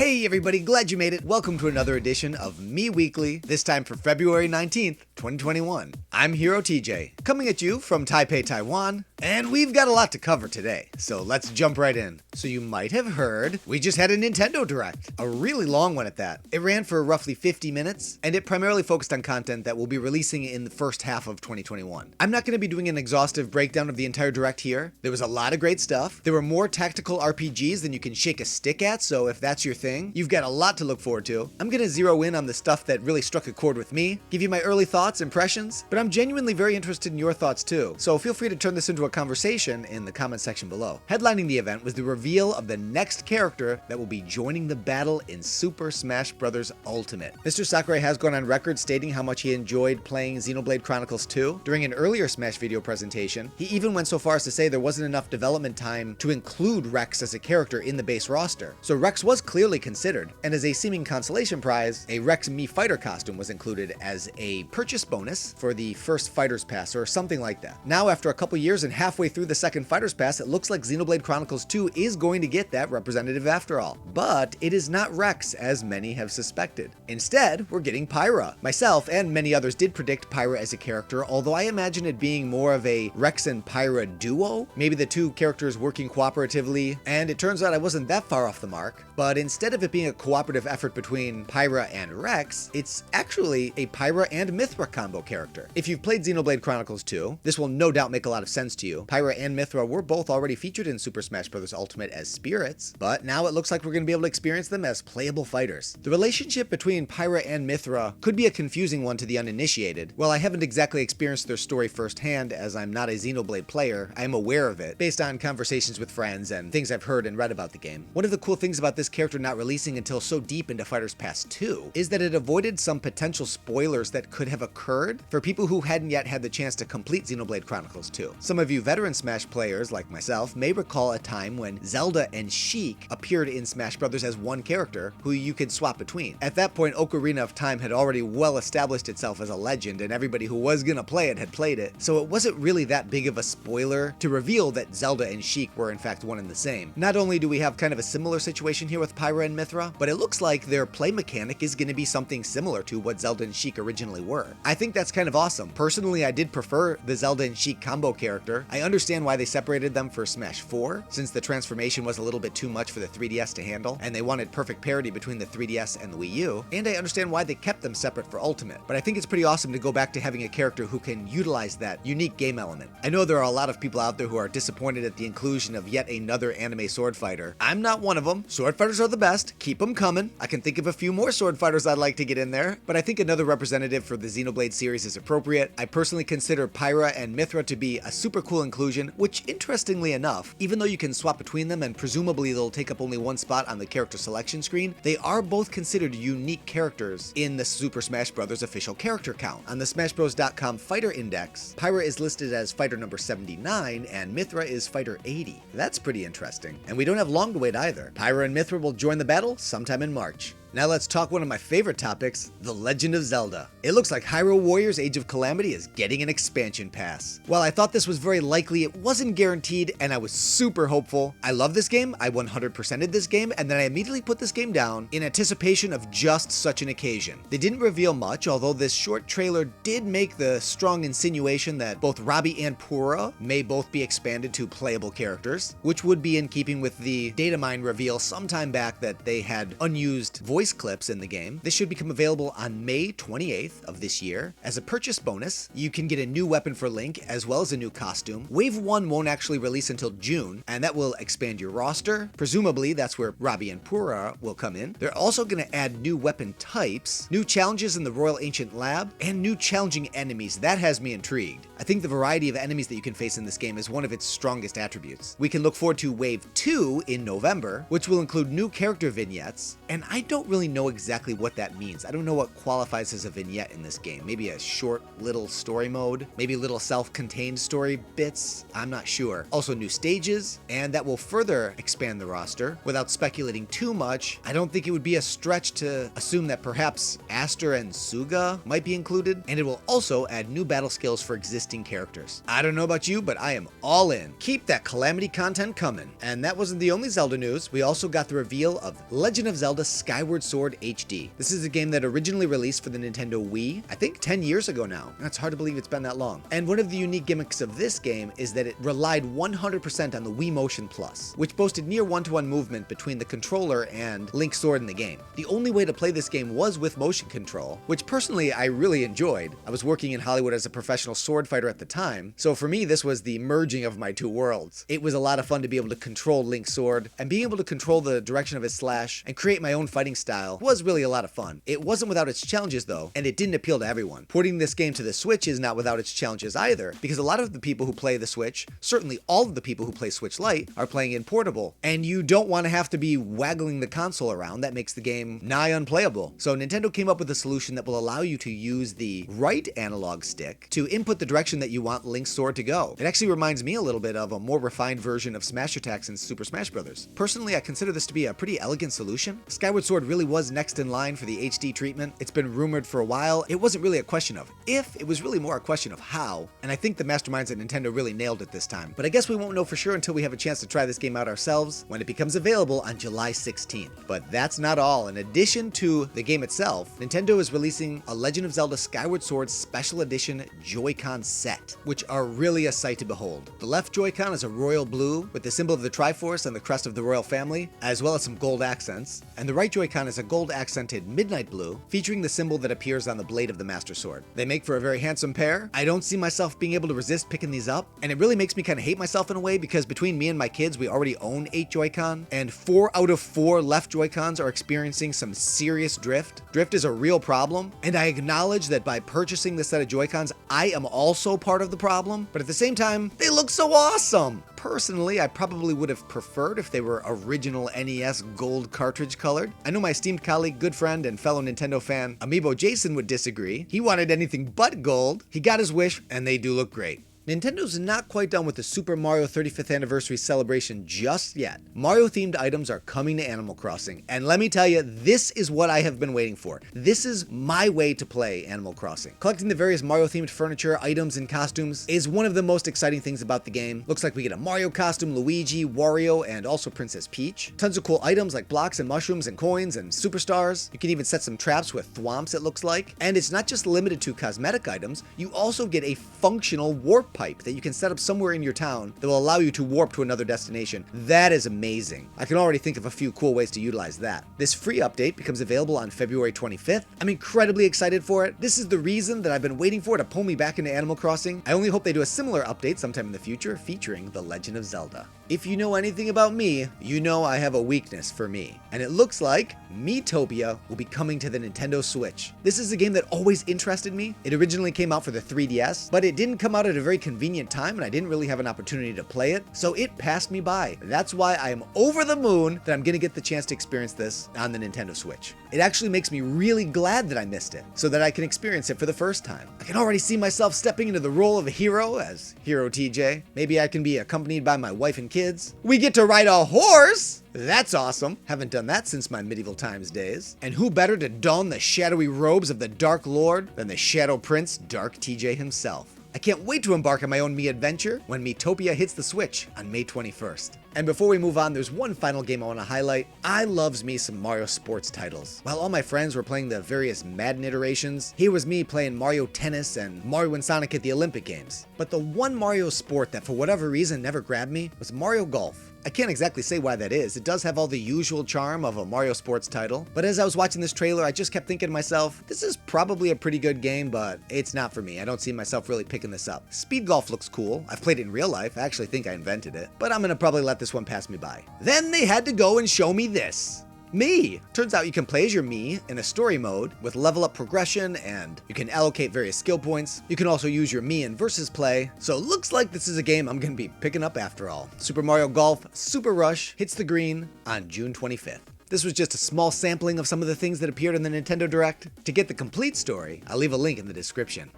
Hey everybody, glad you made it. Welcome to another edition of Mii Weekly, this time for February 19th, 2021. I'm Hero TJ, coming at you from Taipei, Taiwan, and we've got a lot to cover today, so let's jump right in. So you might have heard, we just had a Nintendo Direct, a really long one at that. It ran for roughly 50 minutes, and it primarily focused on content that we'll be releasing in the first half of 2021. I'm not going to be doing an exhaustive breakdown of the entire Direct here. There was a lot of great stuff. There were more tactical RPGs than you can shake a stick at, so if that's your thing, you've got a lot to look forward to. I'm gonna zero in on the stuff that really struck a chord with me, give you my early thoughts, impressions, but I'm genuinely very interested in your thoughts too, so feel free to turn this into a conversation in the comment section below. Headlining the event was the reveal of the next character that will be joining the battle in Super Smash Bros. Ultimate. Mr. Sakurai has gone on record stating how much he enjoyed playing Xenoblade Chronicles 2. During an earlier Smash video presentation, he even went so far as to say there wasn't enough development time to include Rex as a character in the base roster. So Rex was clearly considered, and as a seeming consolation prize, a Rex Mii fighter costume was included as a purchase bonus for the first Fighter's Pass or something like that. Now, after a couple years and halfway through the second Fighter's Pass, it looks like Xenoblade Chronicles 2 is going to get that representative after all. But it is not Rex, as many have suspected. Instead, we're getting Pyra. Myself and many others did predict Pyra as a character, although I imagine it being more of a Rex and Pyra duo, maybe the two characters working cooperatively, and it turns out I wasn't that far off the mark. But instead of it being a cooperative effort between Pyra and Rex, it's actually a Pyra and Mithra combo character. If you've played Xenoblade Chronicles 2, this will no doubt make a lot of sense to you. Pyra and Mithra were both already featured in Super Smash Bros. Ultimate as spirits, but now it looks like we're going to be able to experience them as playable fighters. The relationship between Pyra and Mithra could be a confusing one to the uninitiated. While I haven't exactly experienced their story firsthand, as I'm not a Xenoblade player, I am aware of it based on conversations with friends and things I've heard and read about the game. One of the cool things about this character not releasing until so deep into Fighter's Pass 2 is that it avoided some potential spoilers that could have occurred for people who hadn't yet had the chance to complete Xenoblade Chronicles 2. Some of you veteran Smash players, like myself, may recall a time when Zelda and Sheik appeared in Smash Bros. As one character who you could swap between. At that point, Ocarina of Time had already well established itself as a legend, and everybody who was gonna play it had played it, so it wasn't really that big of a spoiler to reveal that Zelda and Sheik were in fact one and the same. Not only do we have kind of a similar situation here with Pyra and Mithra, but it looks like their play mechanic is going to be something similar to what Zelda and Sheik originally were. I think that's kind of awesome. Personally, I did prefer the Zelda and Sheik combo character. I understand why they separated them for Smash 4, since the transformation was a little bit too much for the 3DS to handle, and they wanted perfect parity between the 3DS and the Wii U, and I understand why they kept them separate for Ultimate, but I think it's pretty awesome to go back to having a character who can utilize that unique game element. I know there are a lot of people out there who are disappointed at the inclusion of yet another anime sword fighter. I'm not one of them. Sword fighters are the best. Keep them coming. I can think of a few more sword fighters I'd like to get in there, but I think another representative for the Xenoblade series is appropriate. I personally consider Pyra and Mithra to be a super cool inclusion, which interestingly enough, even though you can swap between them and presumably they'll take up only one spot on the character selection screen, they are both considered unique characters in the Super Smash Bros. Official character count. On the SmashBros.com Fighter Index, Pyra is listed as fighter number 79 and Mithra is fighter 80. That's pretty interesting. And we don't have long to wait either. Pyra and Mithra will join the battle sometime in March. Now let's talk one of my favorite topics, The Legend of Zelda. It looks like Hyrule Warriors Age of Calamity is getting an expansion pass. While I thought this was very likely, it wasn't guaranteed, and I was super hopeful. I love this game, I 100%ed this game, and then I immediately put this game down in anticipation of just such an occasion. They didn't reveal much, although this short trailer did make the strong insinuation that both Robbie and Pura may both be expanded to playable characters, which would be in keeping with the data mine reveal sometime back that they had unused voice clips in the game. This should become available on May 28th of this year. As a purchase bonus, you can get a new weapon for Link as well as a new costume. Wave 1 won't actually release until June, and that will expand your roster. Presumably, that's where Robbie and Pura will come in. They're also going to add new weapon types, new challenges in the Royal Ancient Lab, and new challenging enemies. That has me intrigued. I think the variety of enemies that you can face in this game is one of its strongest attributes. We can look forward to Wave 2 in November, which will include new character vignettes, and I don't really know exactly what that means. I don't know what qualifies as a vignette in this game. Maybe a short little story mode, maybe little self-contained story bits, I'm not sure. Also new stages, and that will further expand the roster. Without speculating too much, I don't think it would be a stretch to assume that perhaps Aster and Suga might be included, and it will also add new battle skills for existing characters. I don't know about you, but I am all in. Keep that Calamity content coming. And that wasn't the only Zelda news. We also got the reveal of Legend of Zelda Skyward Sword HD. This is a game that originally released for the Nintendo Wii, I think 10 years ago now. It's hard to believe it's been that long. And one of the unique gimmicks of this game is that it relied 100% on the Wii Motion Plus, which boasted near one-to-one movement between the controller and Link's sword in the game. The only way to play this game was with motion control, which personally I really enjoyed. I was working in Hollywood as a professional sword fighter at the time, so for me this was the merging of my two worlds. It was a lot of fun to be able to control Link's sword, and being able to control the direction of his slash and create my own fighting style was really a lot of fun. It wasn't without its challenges though, and it didn't appeal to everyone. Porting this game to the Switch is not without its challenges either, because a lot of the people who play the Switch, certainly all of the people who play Switch Lite, are playing in portable, and you don't want to have to be waggling the console around. That makes the game nigh unplayable. So Nintendo came up with a solution that will allow you to use the right analog stick to input the direction that you want Link's sword to go. It actually reminds me a little bit of a more refined version of smash attacks in Super Smash Bros. Personally, I consider this to be a pretty elegant solution. Skyward Sword really was next in line for the HD treatment. It's been rumored for a while. It wasn't really a question of if, it was really more a question of how, and I think the masterminds at Nintendo really nailed it this time. But I guess we won't know for sure until we have a chance to try this game out ourselves when it becomes available on July 16th. But that's not all. In addition to the game itself, Nintendo is releasing a Legend of Zelda Skyward Sword Special Edition Joy-Con set, which are really a sight to behold. The left Joy-Con is a royal blue with the symbol of the Triforce and the crest of the royal family, as well as some gold accents, and the right Joy-Con is a gold accented midnight blue, featuring the symbol that appears on the blade of the Master Sword. They make for a very handsome pair. I don't see myself being able to resist picking these up, and it really makes me kind of hate myself in a way, because between me and my kids, we already own 8 Joy-Con, and 4 out of 4 left Joy-Cons are experiencing some serious drift. Drift is a real problem, and I acknowledge that by purchasing this set of Joy-Cons, I am also part of the problem, but at the same time, they look so awesome! Personally, I probably would have preferred if they were original NES gold cartridge colored. I know my esteemed colleague, good friend, and fellow Nintendo fan, Amiibo Jason, would disagree. He wanted anything but gold. He got his wish, and they do look great. Nintendo's not quite done with the Super Mario 35th Anniversary celebration just yet. Mario-themed items are coming to Animal Crossing, and let me tell you, this is what I have been waiting for. This is my way to play Animal Crossing. Collecting the various Mario-themed furniture, items, and costumes is one of the most exciting things about the game. Looks like we get a Mario costume, Luigi, Wario, and also Princess Peach. Tons of cool items like blocks and mushrooms and coins and superstars. You can even set some traps with thwomps, it looks like. And it's not just limited to cosmetic items, you also get a functional warp pipe that you can set up somewhere in your town that will allow you to warp to another destination. That is amazing. I can already think of a few cool ways to utilize that. This free update becomes available on February 25th. I'm incredibly excited for it. This is the reason that I've been waiting for to pull me back into Animal Crossing. I only hope they do a similar update sometime in the future featuring The Legend of Zelda. If you know anything about me, you know I have a weakness for Mii. And it looks like Miitopia will be coming to the Nintendo Switch. This is a game that always interested me. It originally came out for the 3DS, but it didn't come out at a very convenient time and I didn't really have an opportunity to play it, so it passed me by. That's why I am over the moon that I'm gonna get the chance to experience this on the Nintendo Switch. It actually makes me really glad that I missed it, so that I can experience it for the first time. I can already see myself stepping into the role of a hero as Hero TJ. Maybe I can be accompanied by my wife and kids. We get to ride a horse! That's awesome. Haven't done that since my medieval times days. And who better to don the shadowy robes of the Dark Lord than the Shadow Prince, Dark TJ himself. I can't wait to embark on my own Mii adventure when Miitopia hits the Switch on May 21st. And before we move on, there's one final game I want to highlight. I loves me some Mario sports titles. While all my friends were playing the various Madden iterations, here was me playing Mario Tennis and Mario and Sonic at the Olympic Games. But the one Mario sport that for whatever reason never grabbed me was Mario Golf. I can't exactly say why that is. It does have all the usual charm of a Mario sports title, but as I was watching this trailer, I just kept thinking to myself, this is probably a pretty good game, but it's not for me. I don't see myself really picking this up. Speed golf looks cool. I've played it in real life. I actually think I invented it, but I'm gonna probably let this one pass me by. Then they had to go and show me this. Mii! Turns out you can play as your Mii in a story mode with level up progression, and you can allocate various skill points. You can also use your Mii in versus play, so it looks like this is a game I'm gonna be picking up after all. Super Mario Golf Super Rush hits the green on June 25th. This was just a small sampling of some of the things that appeared in the Nintendo Direct. To get the complete story, I'll leave a link in the description.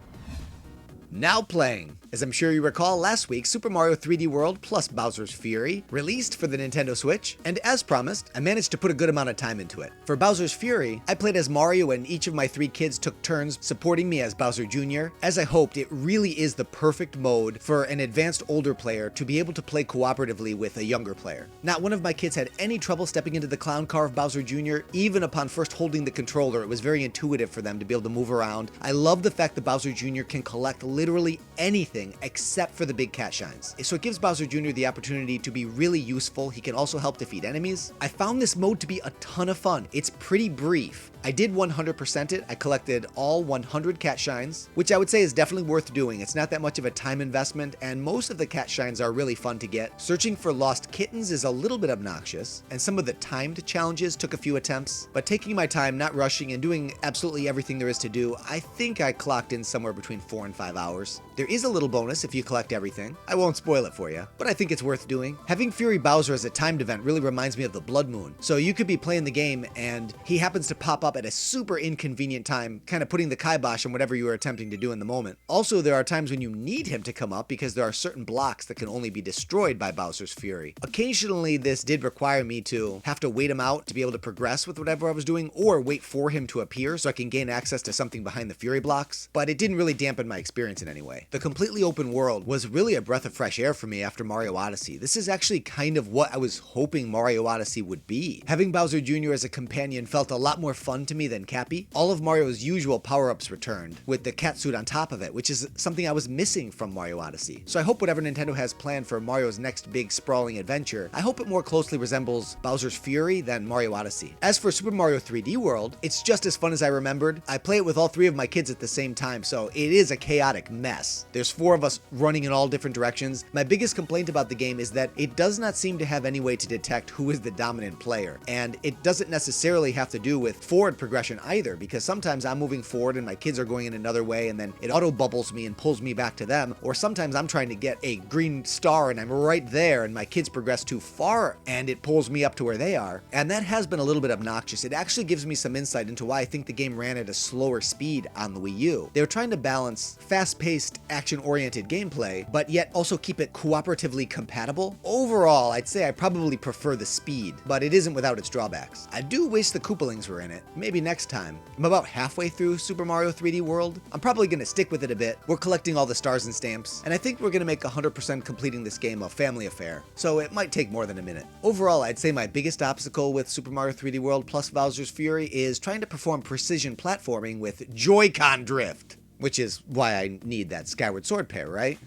Now playing. As I'm sure you recall, last week, Super Mario 3D World plus Bowser's Fury released for the Nintendo Switch, and as promised, I managed to put a good amount of time into it. For Bowser's Fury, I played as Mario and each of my 3 kids took turns supporting me as Bowser Jr. As I hoped, it really is the perfect mode for an advanced older player to be able to play cooperatively with a younger player. Not one of my kids had any trouble stepping into the clown car of Bowser Jr. Even upon first holding the controller, it was very intuitive for them to be able to move around. I love the fact that Bowser Jr. can collect literally anything except for the big cat shines. So it gives Bowser Jr. the opportunity to be really useful. He can also help defeat enemies. I found this mode to be a ton of fun. It's pretty brief. I did 100% it. I collected all 100 cat shines, which I would say is definitely worth doing. It's not that much of a time investment, and most of the cat shines are really fun to get. Searching for lost kittens is a little bit obnoxious, and some of the timed challenges took a few attempts, but taking my time, not rushing, and doing absolutely everything there is to do, I think I clocked in somewhere between 4 and 5 hours. There is a little bonus if you collect everything. I won't spoil it for you, but I think it's worth doing. Having Fury Bowser as a timed event really reminds me of the Blood Moon. So you could be playing the game and he happens to pop up at a super inconvenient time, kind of putting the kibosh on whatever you are attempting to do in the moment. Also, there are times when you need him to come up because there are certain blocks that can only be destroyed by Bowser's Fury. Occasionally, this did require me to have to wait him out to be able to progress with whatever I was doing, or wait for him to appear so I can gain access to something behind the Fury blocks, but it didn't really dampen my experience in any way. The completely open world was really a breath of fresh air for me after Mario Odyssey. This is actually kind of what I was hoping Mario Odyssey would be. Having Bowser Jr. as a companion felt a lot more fun to me than Cappy. All of Mario's usual power-ups returned, with the cat suit on top of it, which is something I was missing from Mario Odyssey. So I hope whatever Nintendo has planned for Mario's next big sprawling adventure, I hope it more closely resembles Bowser's Fury than Mario Odyssey. As for Super Mario 3D World, it's just as fun as I remembered. I play it with all 3 of my kids at the same time, so it is a chaotic mess. There's 4 of us running in all different directions. My biggest complaint about the game is that it does not seem to have any way to detect who is the dominant player, and it doesn't necessarily have to do with forward progression either, because sometimes I'm moving forward and my kids are going in another way and then it auto bubbles me and pulls me back to them, or sometimes I'm trying to get a green star and I'm right there and my kids progress too far and it pulls me up to where they are, and that has been a little bit obnoxious. It actually gives me some insight into why I think the game ran at a slower speed on the Wii U. They were trying to balance fast-paced, action-oriented gameplay, but yet also keep it cooperatively compatible. Overall, I'd say I probably prefer the speed, but it isn't without its drawbacks. I do wish the Koopalings were in it. Maybe next time. I'm about halfway through Super Mario 3D World. I'm probably going to stick with it a bit. We're collecting all the stars and stamps, and I think we're going to make 100% completing this game a family affair, so it might take more than a minute. Overall, I'd say my biggest obstacle with Super Mario 3D World plus Bowser's Fury is trying to perform precision platforming with Joy-Con drift, which is why I need that Skyward Sword pair, right?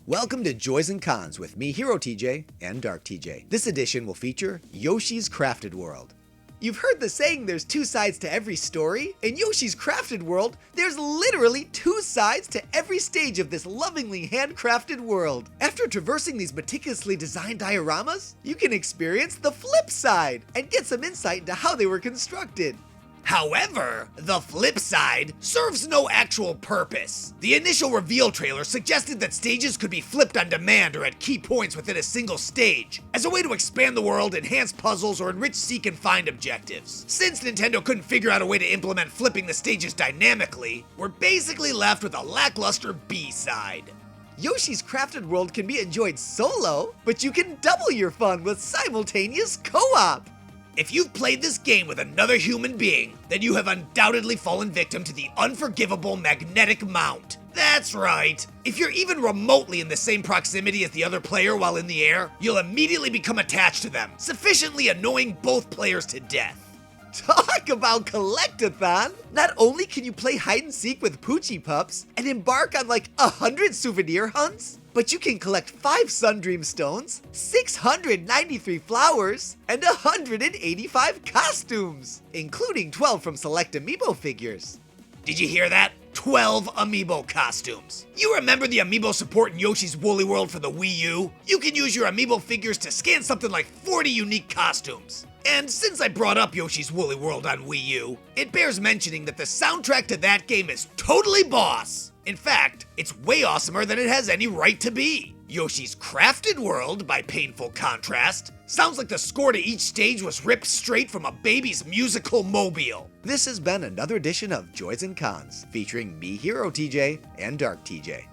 Welcome to Joys and Cons with me, Hero TJ, and Dark TJ. This edition will feature Yoshi's Crafted World. You've heard the saying there's 2 sides to every story. In Yoshi's Crafted World, there's literally 2 sides to every stage of this lovingly handcrafted world. After traversing these meticulously designed dioramas, you can experience the flip side and get some insight into how they were constructed. However, the flip side serves no actual purpose. The initial reveal trailer suggested that stages could be flipped on demand or at key points within a single stage, as a way to expand the world, enhance puzzles, or enrich seek and find objectives. Since Nintendo couldn't figure out a way to implement flipping the stages dynamically, we're basically left with a lackluster B-side. Yoshi's Crafted World can be enjoyed solo, but you can double your fun with simultaneous co-op. If you've played this game with another human being, then you have undoubtedly fallen victim to the unforgivable magnetic mount. That's right. If you're even remotely in the same proximity as the other player while in the air, you'll immediately become attached to them, sufficiently annoying both players to death. Talk about collectathon! Not only can you play hide and seek with Poochie Pups and embark on like 100 souvenir hunts, but you can collect 5 Sundream Stones, 693 flowers, and 185 costumes, including 12 from select Amiibo figures. Did you hear that? 12 Amiibo costumes. You remember the Amiibo support in Yoshi's Woolly World for the Wii U? You can use your Amiibo figures to scan something like 40 unique costumes. And since I brought up Yoshi's Woolly World on Wii U, it bears mentioning that the soundtrack to that game is totally boss. In fact, it's way awesomer than it has any right to be. Yoshi's Crafted World, by painful contrast, sounds like the score to each stage was ripped straight from a baby's musical mobile. This has been another edition of Joys and Cons, featuring me, Hero TJ, and Dark TJ.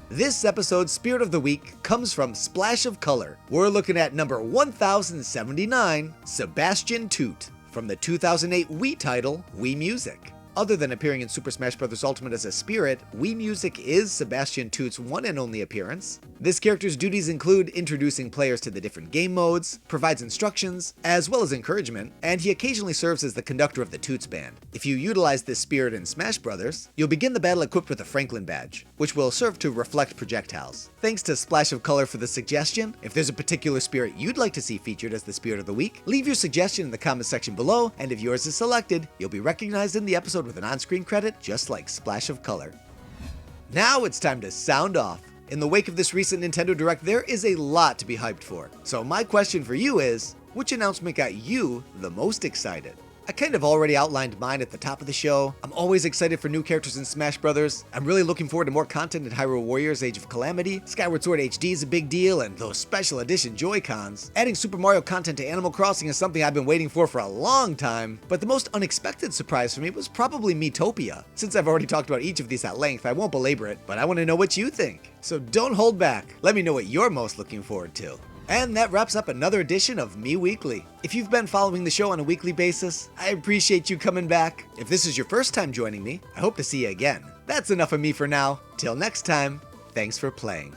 This episode's Spirit of the Week comes from Splash of Color. We're looking at number 1079, Sebastian Toot, from the 2008 Wii title, Wii Music. Other than appearing in Super Smash Bros. Ultimate as a spirit, Wii Music is Sebastian Toot's one and only appearance. This character's duties include introducing players to the different game modes, provides instructions, as well as encouragement, and he occasionally serves as the conductor of the Toots Band. If you utilize this spirit in Smash Bros., you'll begin the battle equipped with a Franklin badge, which will serve to reflect projectiles. Thanks to Splash of Color for the suggestion. If there's a particular spirit you'd like to see featured as the Spirit of the Week, leave your suggestion in the comment section below, and if yours is selected, you'll be recognized in the episode with an on-screen credit, just like Splash of Color. Now it's time to sound off. In the wake of this recent Nintendo Direct, there is a lot to be hyped for. So my question for you is, which announcement got you the most excited? I kind of already outlined mine at the top of the show. I'm always excited for new characters in Smash Bros. I'm really looking forward to more content in Hyrule Warriors Age of Calamity. Skyward Sword HD is a big deal, and those special edition Joy-Cons. Adding Super Mario content to Animal Crossing is something I've been waiting for a long time, but the most unexpected surprise for me was probably Miitopia. Since I've already talked about each of these at length, I won't belabor it, but I want to know what you think. So don't hold back. Let me know what you're most looking forward to. And that wraps up another edition of Mii Weekly. If you've been following the show on a weekly basis, I appreciate you coming back. If this is your first time joining me, I hope to see you again. That's enough of me for now. Till next time, thanks for playing.